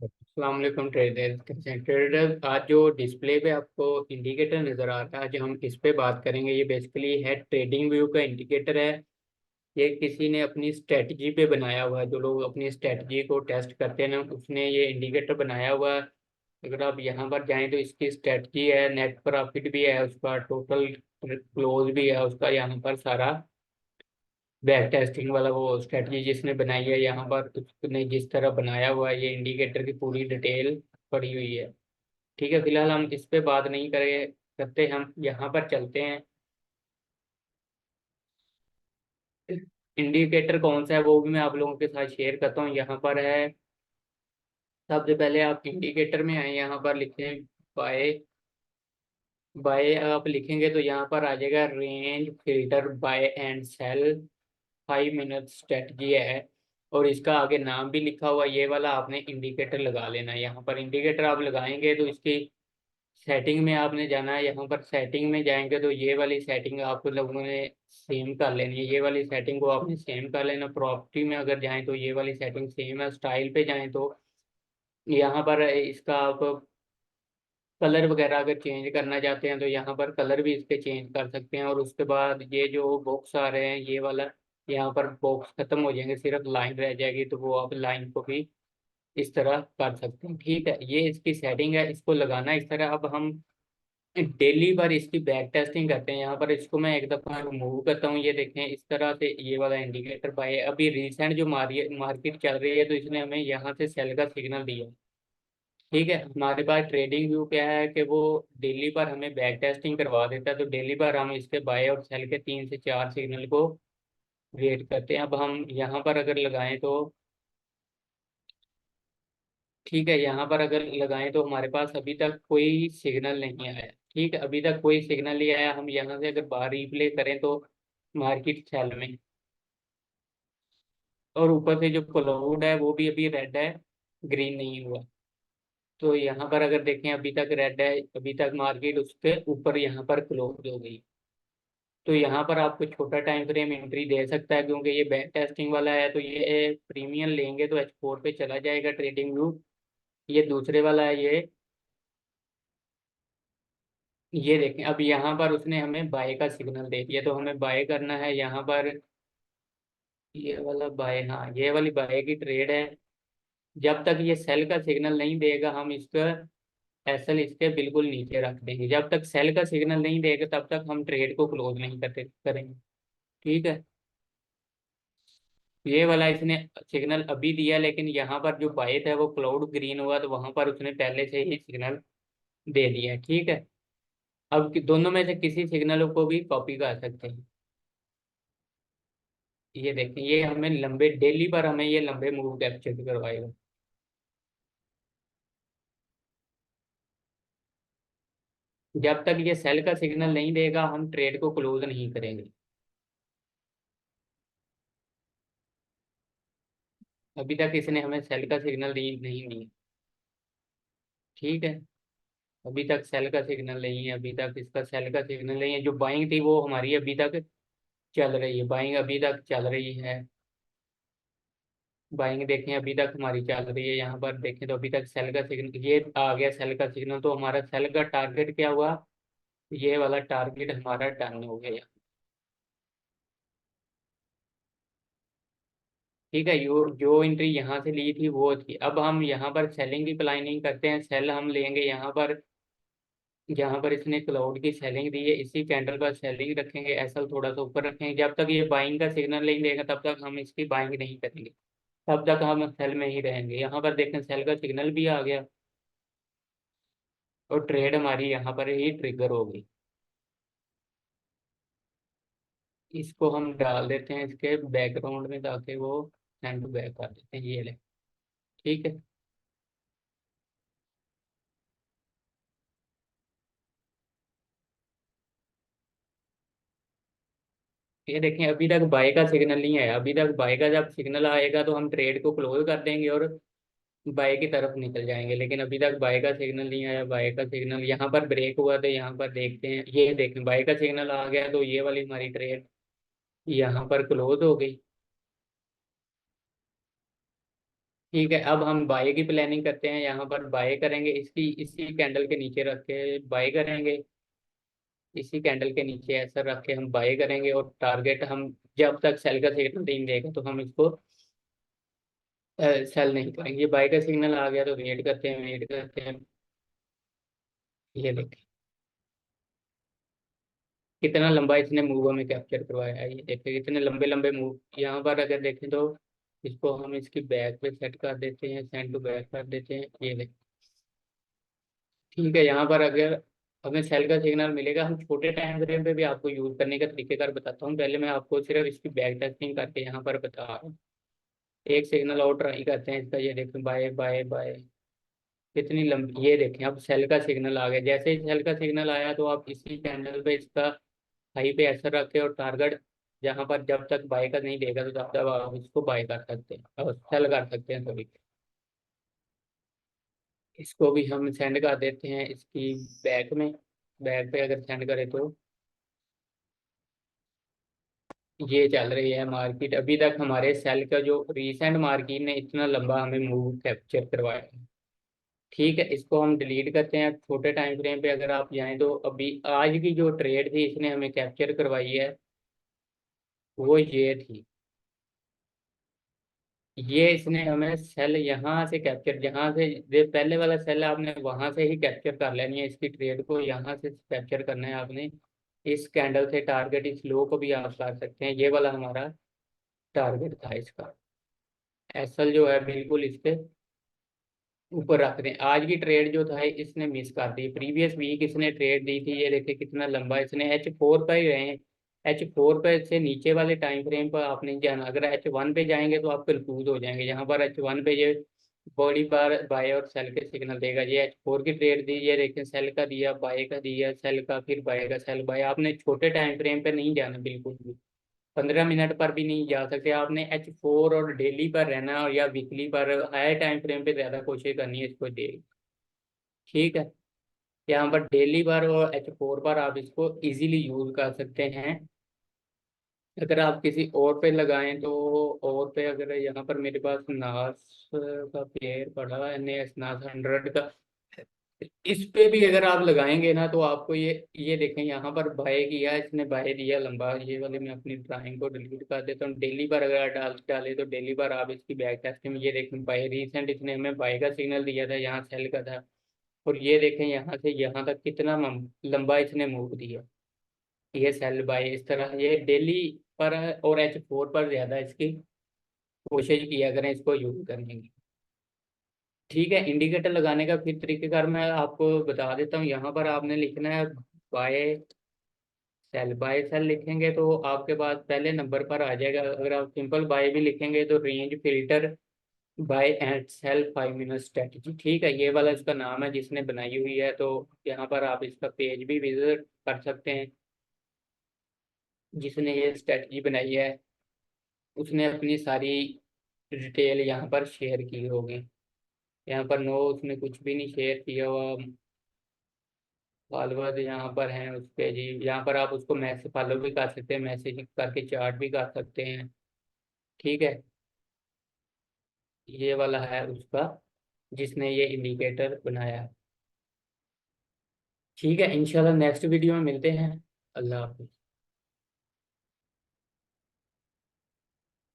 अस्सलाम वालेकुम trader. Trader, आज जो डिस्प्ले पे आपको इंडिकेटर नज़र आ रहा है, आज हम इस पे बात करेंगे। ये बेसिकली है ट्रेडिंग व्यू का इंडिकेटर है। ये किसी ने अपनी स्ट्रेटजी पे बनाया हुआ है। जो लोग अपनी स्ट्रेटजी को टेस्ट करते हैं ना, उसने ये इंडिकेटर बनाया हुआ है। अगर आप यहाँ पर जाएं तो इसकी स्ट्रेटजी है, नेट प्रॉफिट भी है, उसका टोटल क्लोज भी है, उसका यहाँ पर सारा बैक टेस्टिंग वाला वो स्ट्रेटजी जिसने बनाई है, यहाँ पर उसने जिस तरह बनाया हुआ है, ये इंडिकेटर की पूरी डिटेल पड़ी हुई है। ठीक है, फिलहाल हम इस पे बात नहीं करें करते, हम यहाँ पर चलते हैं। इंडिकेटर कौन सा है वो भी मैं आप लोगों के साथ शेयर करता हूँ। यहाँ पर है, सबसे पहले आप इंडिकेटर में आए, यहाँ पर लिखें बाय। बाय आप लिखेंगे तो यहाँ पर आ जाएगा range filter buy and sell 5 minute strategy है। और इसका आगे नाम भी लिखा हुआ, ये वाला आपने इंडिकेटर लगा लेना है। यहाँ पर इंडिकेटर आप लगाएंगे तो इसकी सेटिंग में आपने जाना है। यहाँ पर सेटिंग में जाएंगे तो ये वाली सेटिंग आप लोगों ने सेम कर लेनी है। ये वाली सेटिंग को आपने सेम कर लेना। प्रॉपर्टी में अगर जाएं तो ये वाली सेटिंग सेम है। स्टाइल पे जाएं तो यहाँ पर इसका आप कलर वगैरह अगर चेंज करना चाहते हैं तो यहाँ पर कलर भी इसके चेंज कर सकते हैं। और उसके बाद ये जो बॉक्स आ रहे हैं, ये वाला यहाँ पर बॉक्स खत्म हो जाएंगे, सिर्फ लाइन रह जाएगी, तो वो आप लाइन को भी इस तरह कर सकते हैं। ठीक है, ये इसकी सेटिंग है, इसको लगाना इस तरह। अब हम डेली पर इसकी बैक टेस्टिंग करते हैं। यहाँ पर इसको मैं एक दफ़ा रिमूव करता हूँ। ये देखें, इस तरह से ये वाला इंडिकेटर पाए। अभी रिसेंट जो मार्केट चल रही है, तो इसने हमें यहाँ से सेल का सिग्नल दिया। ठीक है, हमारे पास ट्रेडिंग व्यू क्या है कि वो डेली पर हमें बैक टेस्टिंग करवा देता है। तो डेली पर हम इसके बाय और सेल के 3 से 4 सिग्नल को वेट करते हैं। अब हम यहाँ पर अगर लगाएं तो ठीक है, यहाँ पर अगर लगाएं तो हमारे पास अभी तक कोई सिग्नल नहीं आया। ठीक है, अभी तक कोई सिग्नल नहीं आया। हम यहाँ से अगर बाहर रिप्ले करें तो मार्केट सेल में, और ऊपर से जो क्लाउड है वो भी अभी रेड है, ग्रीन नहीं हुआ। तो यहाँ पर अगर देखें, अभी तक रेड है, अभी तक मार्केट उसके ऊपर यहाँ पर क्लोज हो गई। तो यहाँ पर आपको छोटा टाइम फ्रेम एंट्री दे सकता है, क्योंकि ये बैक टेस्टिंग वाला है। तो ये प्रीमियम लेंगे तो H4 पे चला जाएगा ट्रेडिंग व्यू। ये दूसरे वाला है ये देखें, अब यहाँ पर उसने हमें बाय का सिग्नल दे दिया, तो हमें बाय करना है यहाँ पर। ये वाला बाय, हाँ, ये वाली बाय की ट्रेड है। जब तक ये सेल का सिग्नल नहीं देगा, हम इसका एसएल इसके बिल्कुल नीचे रख देंगे। जब तक सेल का सिग्नल नहीं देगा तब तक हम ट्रेड को क्लोज नहीं करते करेंगे। ठीक है, ये वाला इसने सिग्नल अभी दिया, लेकिन यहाँ पर जो बाय था वो क्लाउड ग्रीन हुआ, तो वहां पर उसने पहले से ही सिग्नल दे दिया है। ठीक है, अब दोनों में से किसी सिग्नल को भी कॉपी कर सकते हैं। ये देखें, ये हमें लंबे डेली पर हमें ये लंबे मूव कैप्चर करवाएगा। जब तक ये सेल का सिग्नल नहीं देगा, हम ट्रेड को क्लोज नहीं करेंगे। अभी तक इसने हमें सेल का सिग्नल नहीं दिया। ठीक है, अभी तक सेल का सिग्नल नहीं है, अभी तक इसका सेल का सिग्नल नहीं है। जो बाइंग थी वो हमारी अभी तक चल रही है, बाइंग अभी तक चल रही है। बाइंग देखें, अभी तक हमारी चल रही है। यहाँ पर देखें तो अभी तक सेल का सिग्नल ये आ गया, सेल का सिग्नल। तो हमारा सेल का टारगेट क्या हुआ, ये वाला टारगेट हमारा डन हो गया। ठीक है, जो एंट्री यहाँ से ली थी वो थी। अब हम यहाँ पर सेलिंग की प्लानिंग करते हैं। सेल हम लेंगे यहाँ पर, जहाँ पर इसने क्लाउड की सेलिंग दी है, इसी कैंडल पर सेलिंग रखेंगे, एसएल थोड़ा सा ऊपर रखेंगे। जब तक ये बाइंग का सिग्नल नहीं देगा तब तक हम इसकी बाइंग नहीं करेंगे, तब तक हम सेल में ही रहेंगे। यहाँ पर देखें, सेल का सिग्नल भी आ गया और ट्रेड हमारी यहाँ पर ही ट्रिगर हो गई। इसको हम डाल देते हैं इसके बैकग्राउंड में, ताकि वो सेंड टू बैक कर देते हैं। ये ले, ठीक है। ये देखें, अभी तक बाय का सिग्नल नहीं आया। अभी तक बाय का जब सिग्नल आएगा तो हम ट्रेड को क्लोज कर देंगे और बाय की तरफ निकल जाएंगे। लेकिन अभी तक बाय का सिग्नल नहीं आया। बाय का सिग्नल यहाँ पर ब्रेक हुआ, तो यहाँ पर देखते हैं, ये देखें बाय का सिग्नल आ गया, तो ये वाली हमारी ट्रेड यहाँ पर क्लोज हो गई। ठीक है, अब हम बाय की प्लानिंग करते हैं। यहाँ पर बाय करेंगे, इसकी इसी कैंडल के नीचे रख के बाय करेंगे। इसी कैंडल के नीचे ऐसा रख के हम बाय करेंगे, और टारगेट हम जब तक सेल का सिग्नल नहीं देगा तो हम इसको सेल नहीं करेंगे। बाय का सिग्नल आ गया तो वेट करते हैं, वेट करते हैं। ये देखिए कितना लंबा इसने मूव हमें कैप्चर करवाया है। ये देखिए कितने लंबे लंबे मूव। यहाँ पर अगर देखें तो इसको हम इसकी बैक पे सेट कर देते हैं, सेंड टू बैक कर देते हैं। ये देखिए ठीक है। यहाँ पर अगर हमें सेल का सिग्नल मिलेगा, हम छोटे टाइम फ्रेम पे भी आपको यूज करने का तरीकेकार बताता हूँ। पहले मैं आपको सिर्फ इसकी बैक टेस्टिंग करके यहाँ पर बता रहा हूँ। एक सिग्नल और ट्राई करते हैं इसका। ये देखें बाय बाय बाय, कितनी लंबी। ये देखें अब सेल का सिग्नल आ गया। जैसे ही सेल का सिग्नल आया तो आप इसी कैंडल पे इसका हाई पे ऐसा रखें, और टारगेट जहाँ पर जब तक बाय का नहीं देगा तो तब तक आप इसको बाय कर सकते हैं और सेल कर सकते हैं। सॉरी, इसको भी हम सेंड कर देते हैं इसकी बैक में। बैक पे अगर सेंड करें तो ये चल रही है मार्केट। अभी तक हमारे सेल का जो रीसेंट मार्केट ने इतना लंबा हमें मूव कैप्चर करवाया है। ठीक है, इसको हम डिलीट करते हैं। छोटे टाइम फ्रेम पे अगर आप जाएं तो अभी आज की जो ट्रेड थी इसने हमें कैप्चर करवाई है, वो ये थी। ये इसने हमें सेल यहाँ से कैप्चर, जहाँ से ये पहले वाला सेल आपने वहां से ही कैप्चर कर लेनी है। इसकी ट्रेड को यहाँ से कैप्चर करना है आपने। इस कैंडल से टारगेट इस लो को भी आप कर सकते हैं। ये वाला हमारा टारगेट था इसका। एसएल जो है बिल्कुल इसके ऊपर रख दें। आज की ट्रेड जो था इसने मिस कर दी। प्रीवियस वीक इसने ट्रेड दी थी, ये देखिए कितना लंबा। इसने H4 पर ही रहे हैं। H4 पर से नीचे वाले टाइम फ्रेम पर आपने जाना। अगर H1 पे जाएंगे तो आप कंफ्यूज हो जाएंगे। यहाँ पर H1 पे ये बड़ी बार बाय और सेल के सिग्नल देगा। ये H4 की ट्रेड दी, ये देखें सेल का दिया, बाय का दिया, सेल का, फिर बाय का, सेल बाय। आपने छोटे टाइम फ्रेम पे नहीं जाना बिल्कुल भी। 15 मिनट पर भी नहीं जा सकते आपने। H4 और डेली पर रहना, और या वीकली पर हायर टाइम फ्रेम पे ज़्यादा कोशिश करनी है इसको दे। ठीक है, यहाँ पर डेली पर और H4 पर आप इसको इजीली यूज कर सकते हैं। अगर आप किसी और पे लगाएं तो और पे, अगर यहाँ पर मेरे पास नास का पेयर पड़ा है, नास 100 का, इस पे भी अगर आप लगाएंगे ना तो आपको ये देखें यहाँ पर बाय किया, इसने बाय दिया लंबा। ये वाले मैं अपनी ड्राइंग को डिलीट कर देता हूँ। डेली पर अगर डाले तो डेली पर आप इसकी बैक टेस्ट में ये देखें बाय रिसेंट इसने हमें बाय का सिग्नल दिया था, यहाँ सेल का था। और ये देखें यहाँ से यहाँ तक कितना लंबा इसने मूव दिया। ये सेल बाय इस तरह ये डेली पर है, और H4 पर ज्यादा इसकी कोशिश किया करें इसको यूज करने की। ठीक है, इंडिकेटर लगाने का फिर तरीकेकार मैं आपको बता देता हूँ। यहाँ पर आपने लिखना है बाय सेल। बाय सेल लिखेंगे तो आपके पास पहले नंबर पर आ जाएगा। अगर आप सिंपल बाय भी लिखेंगे तो range filter buy and sell 5 minute strategy. ठीक है, ये वाला इसका नाम है जिसने बनाई हुई है। तो यहाँ पर आप इसका पेज भी विजिट कर सकते हैं। जिसने ये स्ट्रेटजी बनाई है उसने अपनी सारी डिटेल यहाँ पर शेयर की होगी। यहाँ पर नो, उसने कुछ भी नहीं शेयर किया हुआ। फॉलोअर यहाँ पर हैं उसके जी। यहाँ पर आप उसको मैसेज फॉलो भी कर सकते हैं, मैसेज करके चार्ट भी कर सकते हैं। ठीक है, ये वाला है उसका जिसने ये इंडिकेटर बनाया है। ठीक है, इंशाल्लाह नेक्स्ट वीडियो में मिलते हैं। अल्लाह हाफिज़।